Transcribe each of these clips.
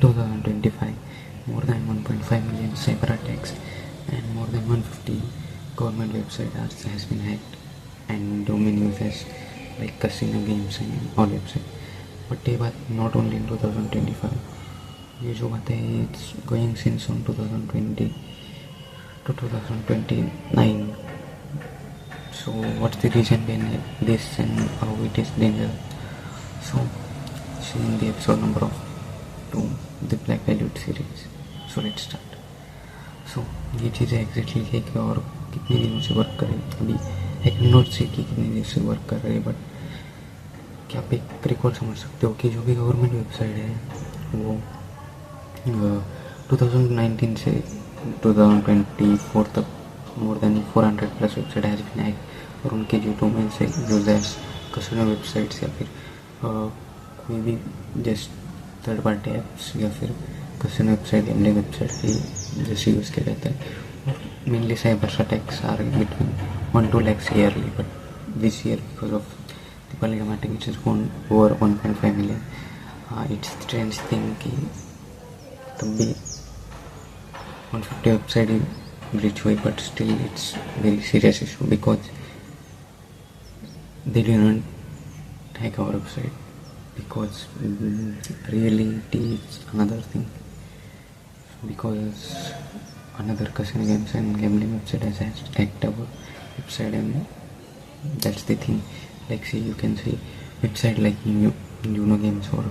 2025, more than 1.5 million cyber attacks and more than 150 government websites has been hacked and domain users like casino games and all websites. But ये बात not only in 2025, ये जो बात है it's going since on 2020 to 2029. So what's the reason behind this and how it is dangerous? So see in the episode number of 2, the Black Velvet series. So let's start. So ये चीज़ें exactly है कि और कितने दिनों से work कर रही है, अभी आई कैन नॉट से कि कितने दिन से वर्क कर रही है, बट क्या आप एक रिकॉर्ड समझ सकते हो कि जो भी गवर्नमेंट वेबसाइट है वो 2019 से 2024 तक more than 400 plus website has been hacked और उनके जो डोमेन से यूजर्स कस्टमर वेबसाइट्स या फिर कोई भी जस्ट थर्ड पार्टी ऐप्स या फिर कस्टमर वेबसाइट या वेबसाइट की जैसे यूज़ किया जाता है. Mainly cyber attacks are between 1-2 lakhs yearly, but this year because of the polygrammatic which is gone over 1.5 million. It's strange thing कि तब भी 150 वेबसाइट ब्रीच हुई, but still it's very serious issue because they didn't hack our website because really it is another thing, because another casino games and gambling website has hacked our website, and that's the thing. Like say you can see website like Uno games or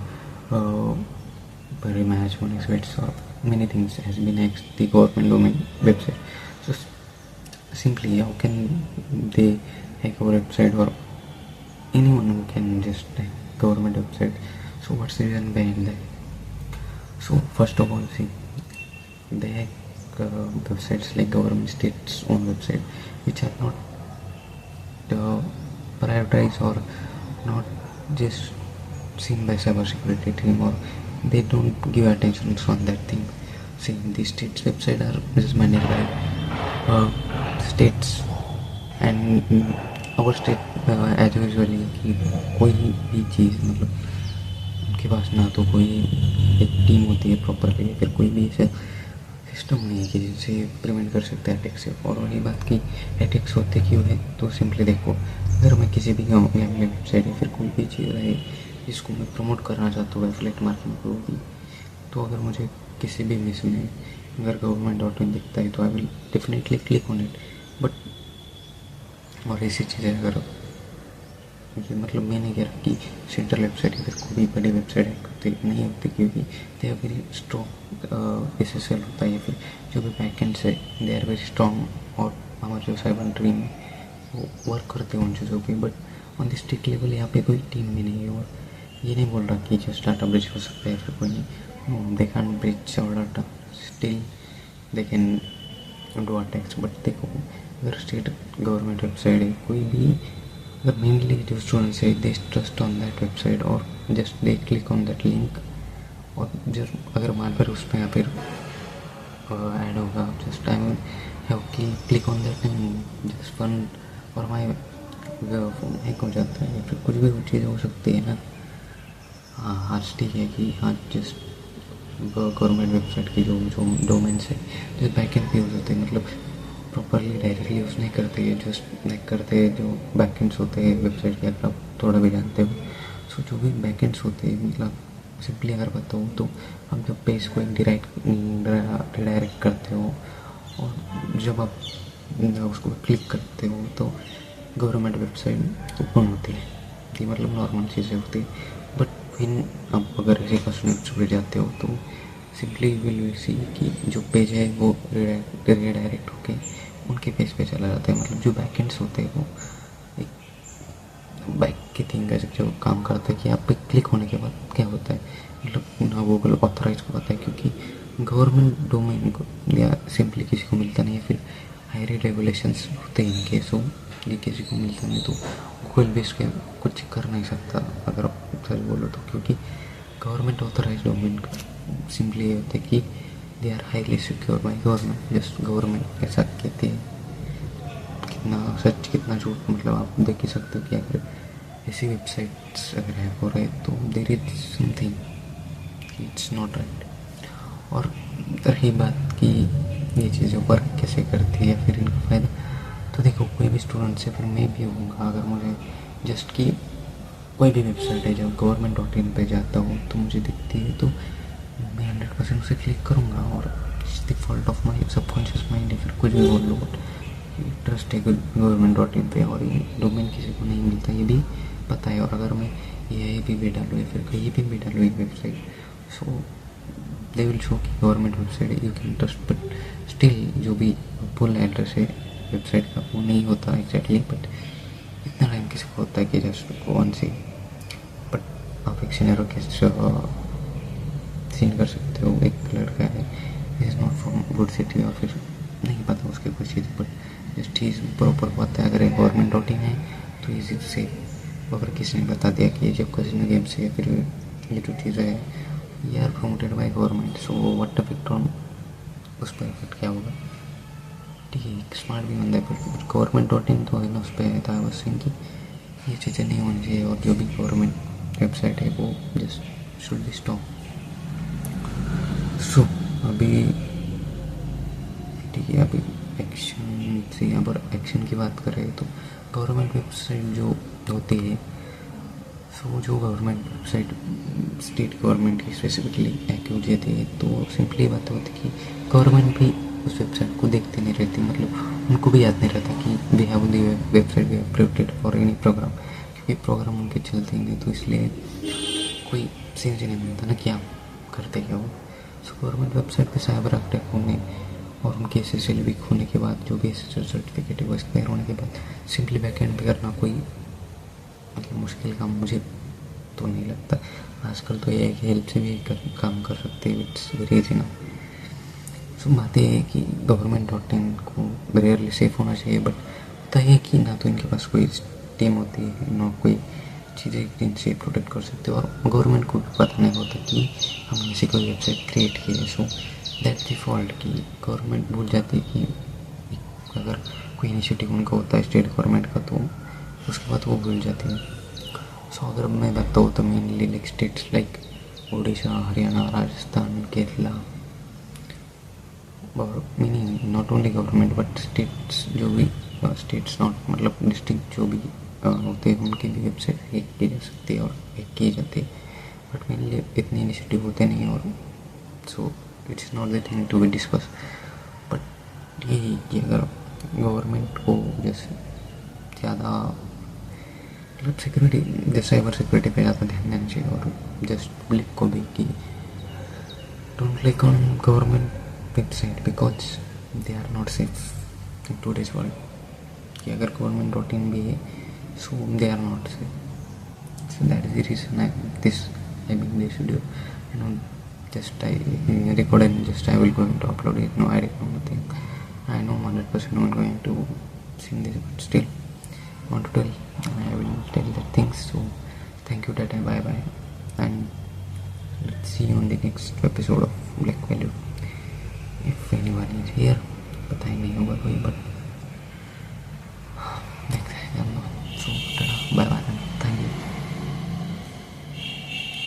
Parimatch, Monex Bets or many things has been hacked the government domain website. So simply how can they hack our website, or anyone who can just hack government website? So what's the reason behind that? So first of all, see, they hack websites like government states own website which are not prioritized or not just seen by cyber security team, or they don't give attention on that thing. See, the states website are just managed by states, and our state as usually कि कोई भी चीज़ मतलब उनके पास ना तो कोई एक team होती है प्रॉपरली या फिर कोई भी ऐसा सिस्टम नहीं है कि जिससे प्रिवेंट कर सकते हैं अटैक से. और वही बात की अटैक्स होते क्यों है, तो सिंपली देखो, अगर मैं किसी भी गाँव या वेबसाइट या फिर कोई भी चीज़ है जिसको मैं प्रमोट करना चाहता हूँ एफिलिएट मार्केटिंग को भी, तो अगर मुझे किसी भी मिस में अगर government.in दिखता है तो I will definitely click on it. But और ऐसी चीज़ें अगर मतलब मैंने कह रहा कि सेंट्रल वेबसाइट या फिर कोई भी बड़ी वेबसाइट होती नहीं होती, क्योंकि they are very strong SSL होता है या फिर जो भी बैकएंड से दे आर वेरी स्ट्रॉन्ग, और हमारे जो साइबर टीम वो वर्क करते हैं उन चीज़ों पर. But on the state level यहाँ पे कोई टीम भी नहीं है, और ये नहीं बोल रहा कि जस्ट डाटा ब्रिच हो सकता है फिर कोई नहीं, दे कैन ब्रिच और data still they can do attacks. But देखो, अगर स्टेट गवर्नमेंट वेबसाइट है कोई भी, अगर मेनली जो स्टूडेंट्स है they trust on that website और just they click on that link, और जस्ट अगर वहाँ पर उस पर या फिर ऐड होगा just I will have click on that and just fun और माई फोन हैक हो जाता है या फिर कुछ भी वो चीज़ हो सकती है ना. हाँ आज ठीक है कि हाँ जस्ट गवर्नमेंट वेबसाइट की जो डोमेन्स है जस्ट बैकएंड पे यूज़ होते हैं, मतलब प्रॉपरली डायरेक्टली यूज़ नहीं करते हैं, जस्ट लाइक करते हैं जो बैकएंड्स होते हैं वेबसाइट के, अगर आप थोड़ा भी जानते हो. सो जो भी बैकएंड्स होते हैं, मतलब सिंपली अगर बताऊँ तो आप जब पेज को एक रिडायरेक्ट करते हो और जब आप उसको क्लिक करते हो तो गवर्नमेंट वेबसाइट ओपन होती है, ये मतलब नॉर्मल चीज़ें होती है. बट फिर आप अगर इसी कस्टमर छुड़ जाते हो तो सिंपली विल सी कि जो पेज है वो रिडायरेक्ट होके उनके पेज पे चला जाता है. मतलब जो बैकएंड्स होते हैं वो एक बैक की थिंग है जो काम करता है कि आप पे क्लिक होने के बाद क्या होता है, मतलब ना गूगल ऑथराइज को पता है, क्योंकि गवर्नमेंट डोमेन को या सिंपली किसी को मिलता नहीं है, फिर हायर रेगुलेशंस होते हैं इनके, सो ये किसी को मिलता नहीं तो गूगल बेस के कुछ कर नहीं सकता अगर आप सच बोलो तो, क्योंकि गवर्नमेंट ऑथराइज डोमेन सिंपली ये होता है कि they are highly secure by government. Just government ऐसा कहती है, कितना सच कितना झूठ मतलब आप देख ही सकते हो कि अगर ऐसी वेबसाइट्स अगर हैक हो रहे तो there is something it's not right. और रही बात कि ये चीज़ें वर्क कैसे करती है या फिर इनका फ़ायदा, तो देखो कोई भी स्टूडेंट से फिर मैं भी होऊंगा, अगर मुझे जस्ट कि कोई भी वेबसाइट है जब government.in पे जाता हूँ तो मुझे दिखती है तो मैं 100% उसे क्लिक करूँगा, और the fault of my subconscious mind, या फिर कुछ भी बोल लो, बट ट्रस्ट है government.in पे। और ये डोमेन किसी को नहीं मिलता, ये भी पता है। और अगर मैं ये भी डालूँ या फिर कहीं भी डालूँ एक website, so they will show कि गवर्नमेंट वेबसाइट है, you can trust, but still जो भी फुल एड्रेस है वेबसाइट का वो नहीं होता एग्जैक्टली। बट इतना टाइम किसी को होता है कि जस्ट वन सी, बट आप एक सिनेरियो के सीन कर सकते हो। एक लड़का है, is not from good city, और फिर नहीं पता उसके कुछ चीज़ें, बट जस्ट चीज़ प्रॉपर पता है। अगर government.in है तो इजी से, अगर किसी ने बता दिया कि ये जब कसिनो गेम से या फिर ये जो चीज़ें है ये are promoted by government, so what effect on, उस पर इफेक्ट क्या होगा। ठीक है, स्मार्ट भी बंदा है, पर government.in तो है ना, उस पर था बस कि ये चीज़ें नहीं होनी चाहिए, और जो भी गवर्नमेंट वेबसाइट है वो जस्ट शुड बी स्टॉप। सो अभी ठीक है, अभी एक्शन से, अगर एक्शन की बात करें तो गवर्नमेंट वेबसाइट जो होती है, सो जो गवर्नमेंट वेबसाइट स्टेट गवर्नमेंट की स्पेसिफिकली एक्यूज देती है, तो सिंपली बात होती है कि गवर्नमेंट भी उस वेबसाइट को देखते नहीं रहती, मतलब उनको भी याद नहीं रहता कि we have the website we have created for any programme, क्योंकि प्रोग्राम उनके चलते ही नहीं, तो इसलिए कोई सेंस ही नहीं मिलता ना कि आप करते क्या हो। सो गवर्नमेंट वेबसाइट पे साइबर अटैक होने और उनके SSL वीक होने के बाद, जो भी SSL सर्टिफिकेट है वो एक्सपायर होने के बाद सिंपली बैकएंड पे करना कोई मतलब मुश्किल काम मुझे तो नहीं लगता। आजकल तो ये हेल्प से भी काम कर सकते हैं, इट्स वेरी इजी ना। सो बात ये है कि government.in को रेयरली सेफ होना चाहिए, बट होता है कि ना तो इनके पास कोई टीम होती है, ना कोई चीज़ें जिनसे प्रोटेक्ट कर सकते हो, और गवर्नमेंट को भी पता नहीं होता कि हमने ऐसी कोई वेबसाइट क्रिएट की है। सो दैट्स द फॉल्ट कि गवर्नमेंट भूल जाती है कि अगर कोई इनिशिएटिव उनका होता है स्टेट गवर्नमेंट का, तो उसके बाद वो भूल जाती है। सो अगर मैं बताऊँ तो mainly like states like Orissa, Haryana, Rajasthan, Kerala, और meaning not only government but states, जो भी स्टेट्स नॉट मतलब डिस्ट्रिक्ट जो भी होते हैं उनकी भी वेबसाइट हैक की जा सकती है और हैक किए जाते हैं, बट मेनली इतने इनिशिएटिव होते नहीं, और so it's not the thing to be discuss. But यही कि अगर गवर्नमेंट को जैसे ज़्यादा मतलब सिक्योरिटी, जैसे साइबर सिक्योरिटी पे ज़्यादा ध्यान देना चाहिए, और जस्ट पब्लिक को भी कि don't click on government website because they are not safe in today's world. कि अगर government.in भी है, so they are not safe. So that is the reason I make this video, and just I record and just I will going to upload it. No idea, no nothing. I know 100% no one going to see this, but still want to tell, and I will tell the things. So thank you, tata, bye bye, and let's see you on the next episode of Black Value. If anyone is here, पता ही नहीं होगा कोई, but